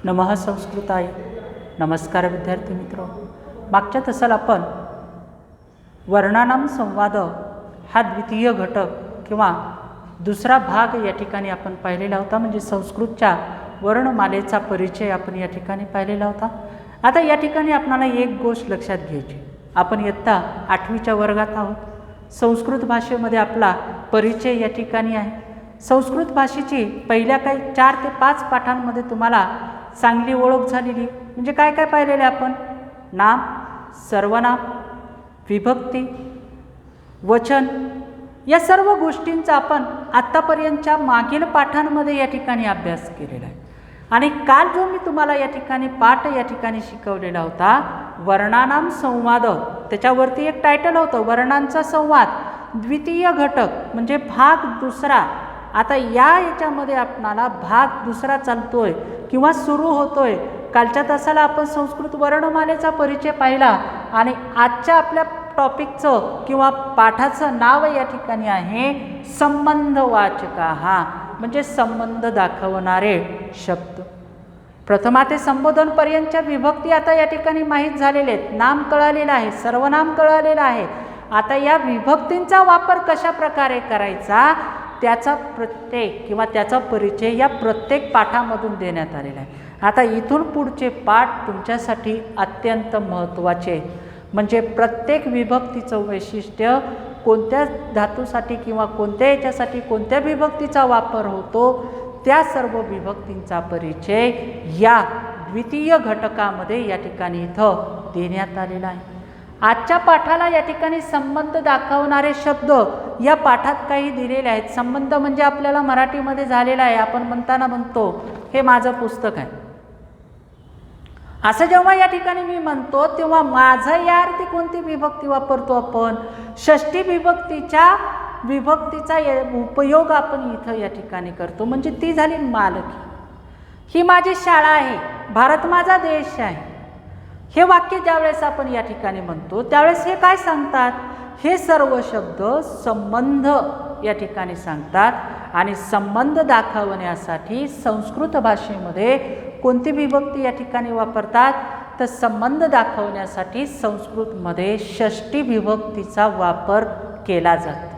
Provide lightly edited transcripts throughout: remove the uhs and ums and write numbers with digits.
नमः संस्कृताय. नमस्कार विद्यार्थी मित्र. मागच्या तासाला आपण वर्णानाम संवाद हा द्वितीय घटक किंवा दुसरा भाग या ठिकाणी आपण पाहिलेला होता. म्हणजे संस्कृतच्या वर्णमालेचा परिचय आपण या ठिकाणी पाहिलेला होता. आता या ठिकाणी आपल्याला एक गोष्ट लक्षात घ्यायची. आपण इयत्ता 8वीच्या वर्गात आहोत. संस्कृत भाषेमध्ये आपला परिचय या ठिकाणी आहे. संस्कृत भाषेची पहिल्या काही 4 ते 5 पाठांमध्ये तुम्हाला चांगली ओळख झालेली. म्हणजे काय काय पाहिलेले आपण? नाम, सर्वनाम, विभक्ती, वचन या सर्व गोष्टींचा आपण आत्तापर्यंतच्या मागील पाठांमध्ये या ठिकाणी अभ्यास केलेला आहे. आणि काल जो मी तुम्हाला या ठिकाणी पाठ या ठिकाणी शिकवलेला होता वर्णानाम संवाद, त्याच्यावरती एक टायटल होतं वर्णांचा संवाद द्वितीय घटक म्हणजे भाग दुसरा. आता याच्यामध्ये आपणाला भाग दुसरा चालतोय किंवा सुरू होतोय. कालच्या तासाला आपण संस्कृत वर्णमालेचा परिचय पाहिला आणि आजच्या आपल्या टॉपिकचं किंवा पाठाचं नाव या ठिकाणी आहे संबंधवाचका, म्हणजे संबंध दाखवणारे शब्द. प्रथमा ते संबोधनपर्यंतच्या विभक्ती आता या ठिकाणी माहीत झालेले आहेत. नाम कळालेलं आहे, सर्वनाम कळालेलं आहे. आता या विभक्तींचा वापर कशा प्रकारे करायचा त्याचा प्रत्येक किंवा त्याचा परिचय या प्रत्येक पाठामधून देण्यात आलेला आहे. आता इथून पुढचे पाठ तुमच्यासाठी अत्यंत महत्त्वाचे. म्हणजे प्रत्येक विभक्तीचं वैशिष्ट्य, कोणत्या धातूसाठी किंवा कोणत्या याच्यासाठी कोणत्या विभक्तीचा वापर होतो त्या सर्व विभक्तींचा परिचय या द्वितीय घटकामध्ये या ठिकाणी इथं देण्यात आलेला आहे. आजच्या पाठाला या ठिकाणी संबंध दाखवणारे शब्द या पाठात काही दिलेले आहेत. संबंध म्हणजे आपल्याला मराठीमध्ये झालेला आहे. आपण म्हणताना म्हणतो हे माझं पुस्तक आहे. असं जेव्हा या ठिकाणी मी म्हणतो तेव्हा माझं या अर्थी कोणती विभक्ती वापरतो आपण? षष्ठी विभक्तीचा उपयोग आपण इथं या ठिकाणी करतो. म्हणजे ती झाली मालकी. ही माझी शाळा आहे, भारत माझा देश आहे. हे वाक्य ज्यावेळेस आपण या ठिकाणी म्हणतो त्यावेळेस हे काय सांगतात? हे सर्व शब्द संबंध या ठिकाणी सांगतात. आणि संबंध दाखवण्यासाठी संस्कृत भाषेमध्ये कोणती विभक्ती या ठिकाणी वापरतात? तर संबंध दाखवण्यासाठी संस्कृतमध्ये षष्ठी विभक्तीचा वापर केला जातो.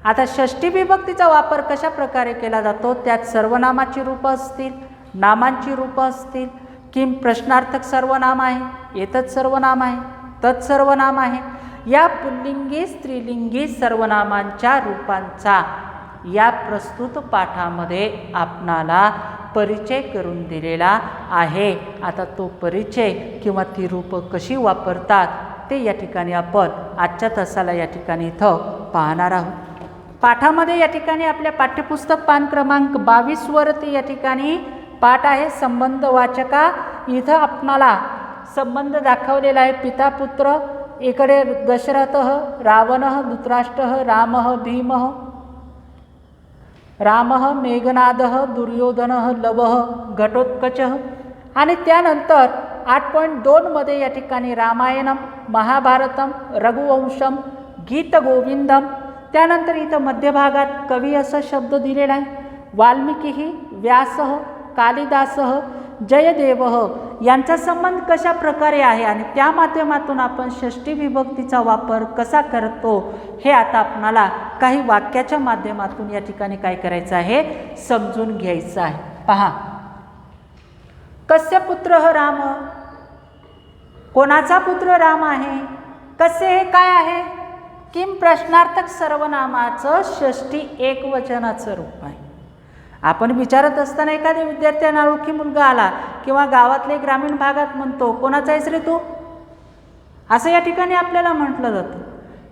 आता षष्ठी विभक्तीचा वापर कशा प्रकारे केला जातो? त्यात सर्वनामाची रूपं असतील, नामांची रूपं असतील, किम प्रश्नार्थक सर्वनाम आहे, एतत् सर्वनाम आहे, तत्सर्वनाम आहे. या पुल्लिंगी स्त्रीलिंगी सर्वनामांच्या रूपांचा या प्रस्तुत पाठामध्ये आपणाला परिचय करून दिलेला आहे. आता तो परिचय किंवा ती रूपं कशी वापरतात ते या ठिकाणी आपण आजच्या तासाला या ठिकाणी इथं पाहणार आहोत. पाठामध्ये या ठिकाणी आपल्या पाठ्यपुस्तक पान क्रमांक 22 वरती या ठिकाणी पाठ आहे संबंधवाचका. इथं आपणाला संबंध दाखवलेला आहे. पिता पुत्र, इकडे दशरथः, रावणः, धृतराष्ट्रः, रामः, भीमः, रामः, मेघनादः, दुर्योधनः, लवः, घटोत्कचः. आणि त्यानंतर 8.2 मध्ये या ठिकाणी रामायणम, महाभारतम, रघुवंशम, गीतगोविंदम. त्यानंतर इथं मध्यभागात कवी असा शब्द दिलेला आहे. वाल्मिकी, व्यासः, कालिदासः, जयदेवः यांचा संबंध कशा प्रकारे आहे आणि त्या माध्यमातून आपण षष्ठी विभक्तीचा वापर कसा करतो हे आता आपणाला काही वाक्याच्या माध्यमातून या ठिकाणी काय करायचं आहे? समजून घ्यायचं आहे. पहा, कस्य पुत्रः राम, कोणाचा पुत्र राम आहे? कसे हे काय आहे? किम प्रश्नार्थक सर्वनामाचं षष्ठी एकवचनाचं रूप आहे. आपण विचारत असताना एखाद्या विद्यार्थ्यांना अनोळखी मुलगा आला किंवा गावातले ग्रामीण भागात म्हणतो कोणाचा आहेस रे तू, असं या ठिकाणी आपल्याला म्हटलं जातं.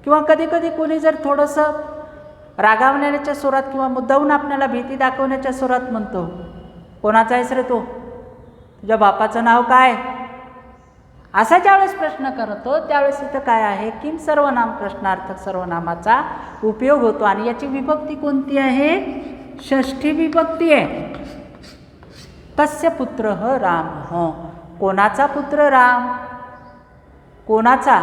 किंवा कधी कधी कोणी जर थोडंसं रागावण्याच्या स्वरात किंवा मुद्दाहून आपल्याला भीती दाखवण्याच्या स्वरात म्हणतो कोणाचा आहेस रे तू, तुझ्या बापाचं नाव काय, असा ज्यावेळेस प्रश्न करतो त्यावेळेस इथं काय आहे? किम सर्वनाम प्रश्नार्थक सर्वनामाचा उपयोग होतो. आणि याची विभक्ती कोणती आहे? षष्ठी विभक्ती आहे. कस्य पुत्रः रामः, कोणाचा पुत्र राम, कोणाचा?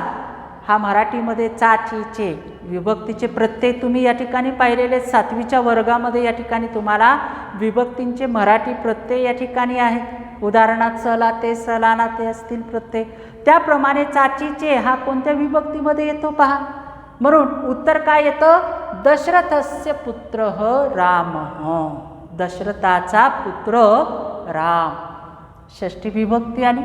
हा मराठीमध्ये चाचीचे विभक्तीचे प्रत्यय तुम्ही या ठिकाणी पाहिलेले 7वीच्या वर्गामध्ये या ठिकाणी तुम्हाला विभक्तींचे मराठी प्रत्यय या ठिकाणी आहेत. उदाहरणार्थ सला ते सलाना ते असतील प्रत्यय. त्याप्रमाणे चाचीचे हा कोणत्या विभक्तीमध्ये येतो पहा. म्हणून उत्तर काय येतं? दशरथस्य पुत्र रामः. दशरथाचा पुत्र राम. षष्ठी विभक्ती आली.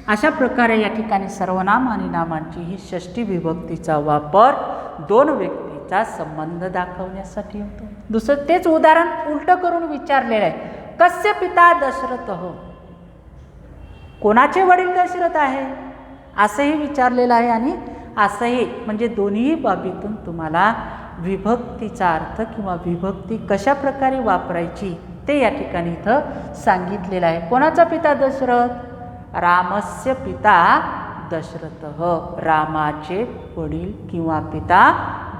अशा प्रकारे या ठिकाणी सर्वनाम आणि नामांची ही षष्ठी विभक्तीचा वापर दोन व्यक्तीचा संबंध दाखवण्यासाठी होतो. दुसरं तेच उदाहरण उलट करून विचारलेलं आहे. कस्य पिता दशरथ हो. कोणाचे वडील दशरथ आहे असंही विचारलेलं आहे. आणि असंही म्हणजे दोन्ही बाबीतून तुम्हाला विभक्तीचा अर्थ किंवा विभक्ती कशा प्रकारे वापरायची ते या ठिकाणी इथं सांगितलेलं आहे. कोणाचा पिता दशरथ? रामस्य पिता दशरथ. रामाचे वडील किंवा पिता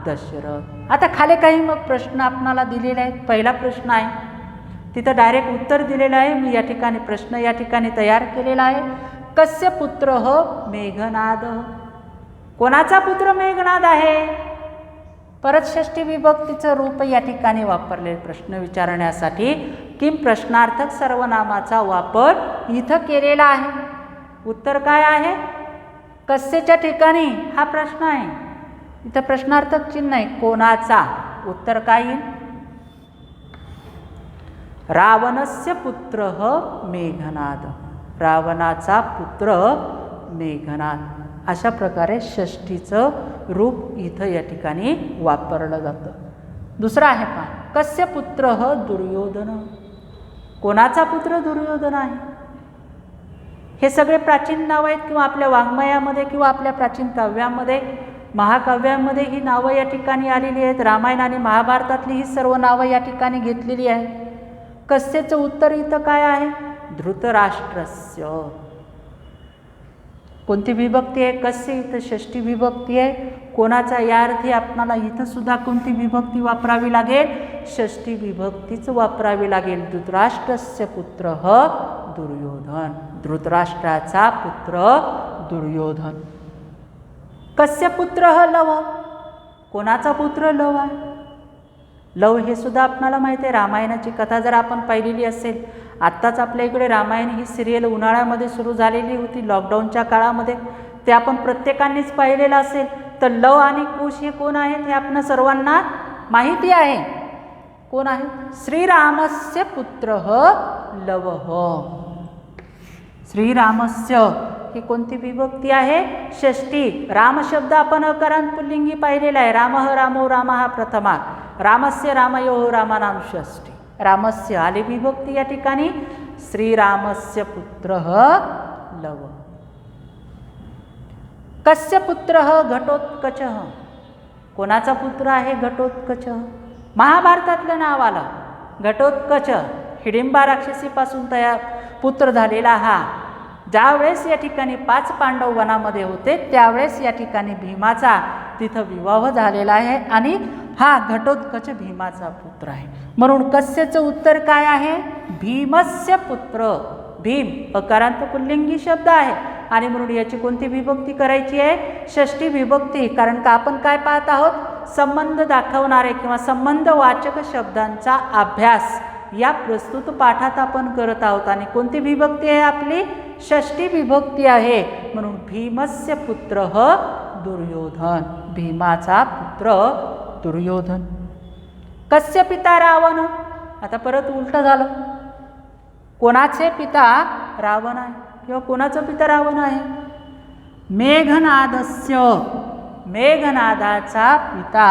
दशरथ. आता खाली काही मग प्रश्न आपणाला दिलेले आहेत. पहिला प्रश्न आहे तिथं डायरेक्ट उत्तर दिलेलं आहे. मी या ठिकाणी प्रश्न या ठिकाणी तयार केलेला आहे. कस्य पुत्र मेघनाद. कोणाचा पुत्र मेघनाद आहे? परत षष्ठी विभक्तीचं रूप या ठिकाणी वापरले प्रश्न विचारण्यासाठी किम प्रश्नार्थक सर्वनामाचा वापर इथं केलेला आहे. उत्तर काय आहे? कस्यच्या ठिकाणी हा प्रश्न आहे. इथं प्रश्नार्थक चिन्ह आहे. कोणाचा? उत्तर काय येईल? रावणस्य पुत्र मेघनाद. रावणाचा पुत्र मेघनाद. अशा प्रकारे षष्ठीचं रूप इथं या ठिकाणी वापरलं जातं. दुसरं आहे पहा. कस्य पुत्र दुर्योधन. कोणाचा पुत्र दुर्योधन आहे? हे सगळे प्राचीन नावं आहेत किंवा आपल्या वाङ्मयामध्ये किंवा आपल्या प्राचीन काव्यामध्ये महाकाव्यामध्ये ही नावं या ठिकाणी आलेली आहेत. रामायण आणि महाभारतातली ही सर्व नावं या ठिकाणी घेतलेली आहेत. कस्यचं उत्तर इथं काय आहे? धृतराष्ट्रस्य. कोणती विभक्ती आहे? कस्य. इथं षष्ठी विभक्ती आहे. कोणाचा या अर्थी आपणाला इथं सुद्धा कोणती विभक्ती वापरावी लागेल? षष्ठी विभक्तीच वापरावी लागेल. धृतराष्ट्रस्य पुत्र दुर्योधन. धृतराष्ट्राचा पुत्र दुर्योधन. कस्य पुत्र लव. कोणाचा पुत्र लव आहे? लव हे सुद्धा आपणाला माहिती आहे. रामायणाची कथा जर आपण पाहिलेली असेल, आत्ताच आपल्या इकडे रामायण ही सिरियल उन्हाळ्यामध्ये सुरू झालेली होती लॉकडाऊनच्या काळामध्ये. ते आपण प्रत्येकानेच पाहिलेलं असेल. तर लव आणि कुश हे कोण आहेत हे आपण सर्वांना माहिती आहे. कोण आहे? श्रीरामस्य पुत्र लव. श्रीरामस्य ही कोणती विभक्ती आहे? षष्ठी. राम शब्द आपण अकारांत पुल्लिंगी पाहिलेला आहे. रामः रामो रामः प्रथमा. रामस्य रामयोः रामानाम षष्ठी. रामस्य आली विभक्ती या ठिकाणी. श्रीरामस्य पुत्र लव. कस्य पुत्र घटोत्कच. कोणाचा पुत्र आहे घटोत्कच? महाभारतातलं नाव आलं. घटोत्कच हिडिंबा राक्षसीपासून तयार पुत्र झालेला हा. ज्यावेळेस या ठिकाणी 5 पांडव वनामध्ये होते त्यावेळेस या ठिकाणी भीमाचा तिथं विवाह झालेला आहे आणि हा घटोत्कच भीमाचा पुत्र आहे. म्हणून कस्यचं उत्तर काय आहे? भीमस्य पुत्र. भीम अकारांत पुल्लिंगी शब्द आहे आणि म्हणून याची कोणती विभक्ती करायची आहे? षष्ठी विभक्ती. कारण का आपण काय पाहत आहोत? संबंध दाखवणारे किंवा संबंधवाचक शब्दांचा अभ्यास या प्रस्तुत पाठात आपण करत आहोत. आणि कोणती विभक्ती आहे आपली? षष्ठी विभक्ती आहे. म्हणून भीमस्य पुत्र दुर्योधन. भीमाचा पुत्र दुर्योधन. कस्य पिता रावण. आता परत उलट झालं. कोणाचे पिता रावण आहे किंवा कोणाचं पिता रावण आहे? मेघनादस्य. मेघनादाचा पिता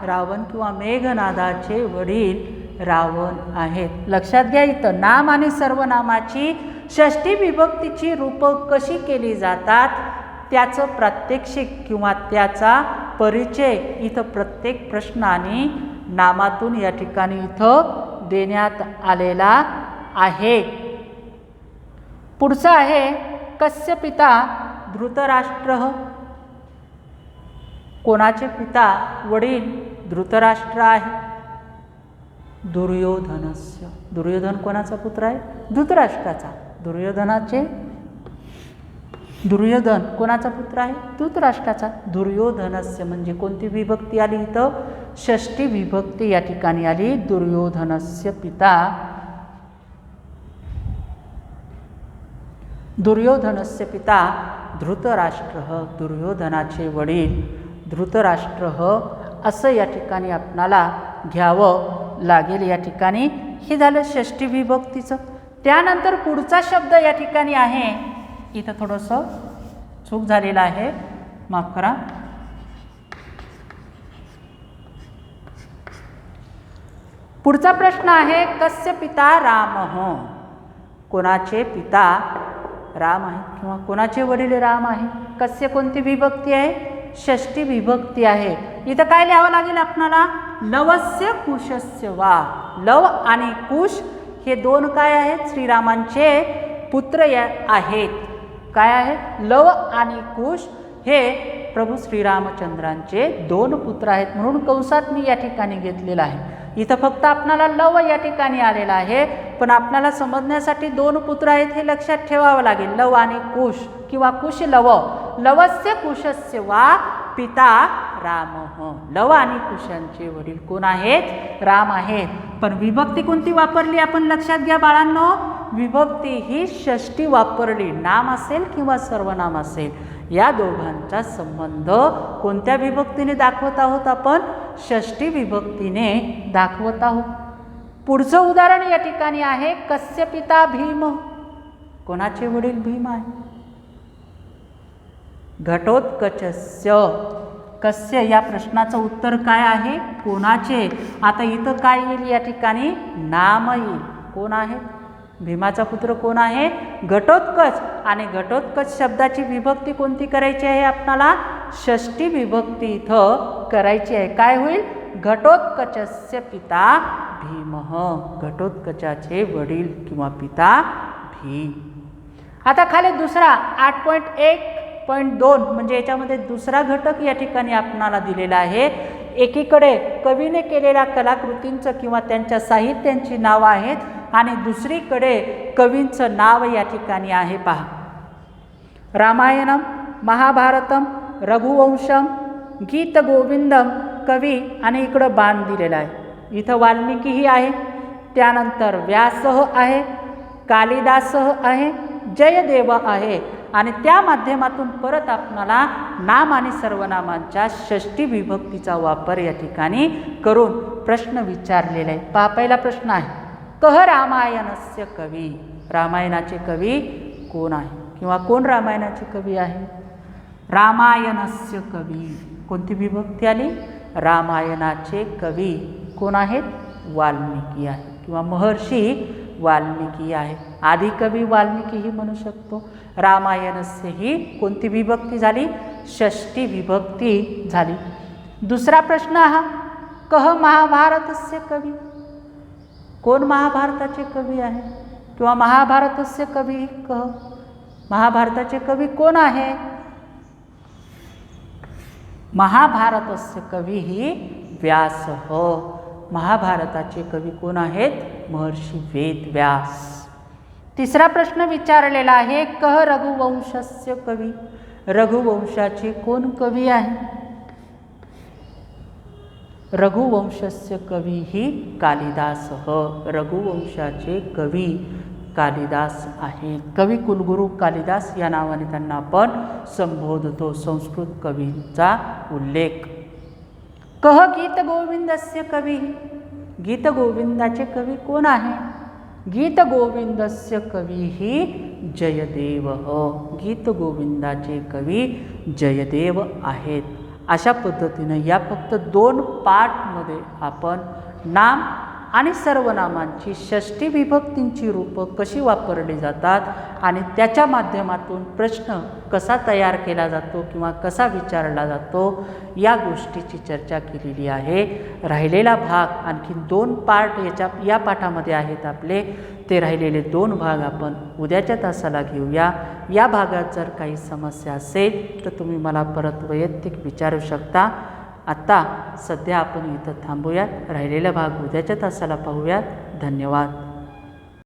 रावण किंवा मेघनादाचे वडील रावण आहेत. लक्षात घ्या इथं नाम आणि सर्वनामाची षष्ठी विभक्तीची रूप कशी केली जातात त्याचं प्रात्यक्षिक किंवा त्याचा परिचय इथं प्रत्येक प्रश्न आणि नामातून या ठिकाणी इथं देण्यात आलेला आहे. पुढचं आहे कस्य पिता धृतराष्ट्र. कोणाचे पिता वडील धृतराष्ट्र आहे? दुर्योधनस्य. दुर्योधन कोणाचा पुत्र आहे? धृतराष्ट्राचा. दुर्योधनाचे दुर्योधन कोणाचा पुत्र आहे? धृतराष्ट्राचा. दुर्योधनस्य म्हणजे कोणती विभक्ती आली इथं? षष्ठी विभक्ती या ठिकाणी आली. दुर्योधनस्य पिता, दुर्योधनस्य पिता धृतराष्ट्र, दुर्योधनाचे वडील धृतराष्ट्र असं या ठिकाणी आपणाला घ्यावं लागेल. या ठिकाणी हे झालं षष्ठी विभक्तीचं. त्यानंतर पुढचा शब्द या ठिकाणी आहे, इथं थोडंसं चूक झालेलं आहे, माफ करा. पुढचा प्रश्न आहे कस्य पिता रामः. कोणाचे पिता राम आहे किंवा कोणाचे वडील राम आहे. कस्य कोणती विभक्ती आहे? षष्ठी विभक्ती आहे. इथं काय लिहावं लागेल आपणाला? लवस्य कुशस्य वा. लव आणि कुश हे दोन काय आहेत? श्रीरामांचे पुत्र आहेत. काय आहेत? लव आणि कुश हे प्रभू श्रीरामचंद्रांचे दोन पुत्र आहेत, म्हणून कंसात मी या ठिकाणी घेतलेलं आहे. इथं फक्त आपणाला लव या ठिकाणी आलेला आहे, पण आपल्याला समजण्यासाठी दोन पुत्र आहेत हे लक्षात ठेवावं लागेल. लव आणि कुश किंवा कुश लव. लवस्य कुशस्य वा पिता रामः. लव आणि कुशांचे वडील कोण आहेत? राम आहेत. पण विभक्ती कोणती वापरली आपण लक्षात घ्या बाळांनो. विभक्ती ही षष्ठी वापरली. नाम असेल किंवा सर्वनाम असेल, या दोघांचा संबंध कोणत्या विभक्तीने दाखवत आहोत आपण? षष्ठी विभक्तीने दाखवत आहोत. पुढचं उदाहरण या ठिकाणी आहे कस्य पिता भीम. कोणाचे वडील भीम आहे? घटोत्कचस्य. कस्य या प्रश्नाचं उत्तर काय आहे? कोणाचे. आता इथं काय येईल? या ठिकाणी नाम येईल. कोण आहे? भीमाचा पुत्र कोण आहे? घटोत्कच. आणि घटोत्कच शब्दाची विभक्ती कोणती करायची आहे आपणाला? षष्ठी विभक्ती इथं करायची आहे. काय होईल? घटोत्कचस्य पिता भीमः. घटोत्कचाचे वडील किंवा पिता भीम. आता खाली दुसरा 8.1.2 म्हणजे याच्यामध्ये दुसरा घटक या ठिकाणी आपणाला दिलेला आहे. एकीकडे कवीने केलेल्या कलाकृतींचं किंवा त्यांच्या साहित्यांची नावं आहेत आणि दुसरीकडे कवींचं नाव या ठिकाणी आहे. पहा, रामायणम, महाभारतम, रघुवंशम, गीतगोविंदम कवी आणि इकडं बाण दिलेला आहे. इथं वाल्मिकीही आहे, त्यानंतर व्यासह आहे, कालिदासह आहे, जयदेव आहे आणि त्या माध्यमातून परत आपणाला नाम आणि सर्वनामांच्या षष्ठी विभक्तीचा वापर या ठिकाणी करून प्रश्न विचारलेला आहे. पहा, पहिला प्रश्न आहे कह रामायणस्य कवी. रामायणाचे कवी कोण आहे किंवा कोण रामायणाचे कवी आहे? रामायणस्य कवी कोणती विभक्ती आली? रामायणाचे कवी कोण आहेत? वाल्मिकी आहे किंवा महर्षी वाल्मिकी आहे. आदि कवी वाल्मिकीही म्हणू शकतो. रामायणस्य ही कोणती विभक्ती झाली? षष्ठी विभक्ती झाली. दुसरा प्रश्न हा कह महाभारतस्य कवी. कोण महाभारताचे कवी आहे किंवा महाभारतस्य कवी कह. महाभारताचे कवी कोण आहे? महाभारतस्य कवी ही व्यास. महाभारताचे कवी कोण आहेत? महर्षी वेद व्यास. तिसरा प्रश्न विचारलेला आहे कह रघुवंशस्य कवी. रघुवंशाचे कोण कवी आहे? रघुवंशस्य कवी ही कालिदास. रघुवंशाचे कवी कालिदास आहे. कवी कुलगुरू कालिदास या नावाने त्यांना आपण संबोधतो. संस्कृत कवींचा उल्लेख. कह गीतगोविंदस्य कवी. गीतगोविंदाचे कवी कोण आहे? गीतगोविंदस्य कवी ही जयदेव. गीतगोविंदाचे कवी जयदेव आहेत. अशा पद्धतीने या फक्त 2 पार्टमध्ये आपण नाम आणि सर्वनामांची षष्ठी विभक्तींची रूपं कशी वापरली जातात आणि त्याच्या माध्यमातून प्रश्न कसा तयार केला जातो किंवा कसा विचारला जातो या गोष्टीची चर्चा केलेली आहे. राहिलेला भाग आणखी 2 पार्ट या पाठामध्ये आहेत आपले. ते राहिलेले 2 भाग आपण उद्याच्या तासाला घेऊया. या भागात जर काही समस्या असेल तर तुम्ही मला परत वैयक्तिक विचारू शकता. आत्ता सध्या आपण इथं थांबूयात. राहिलेला भाग उद्याच्या तासाला पाहूयात. धन्यवाद.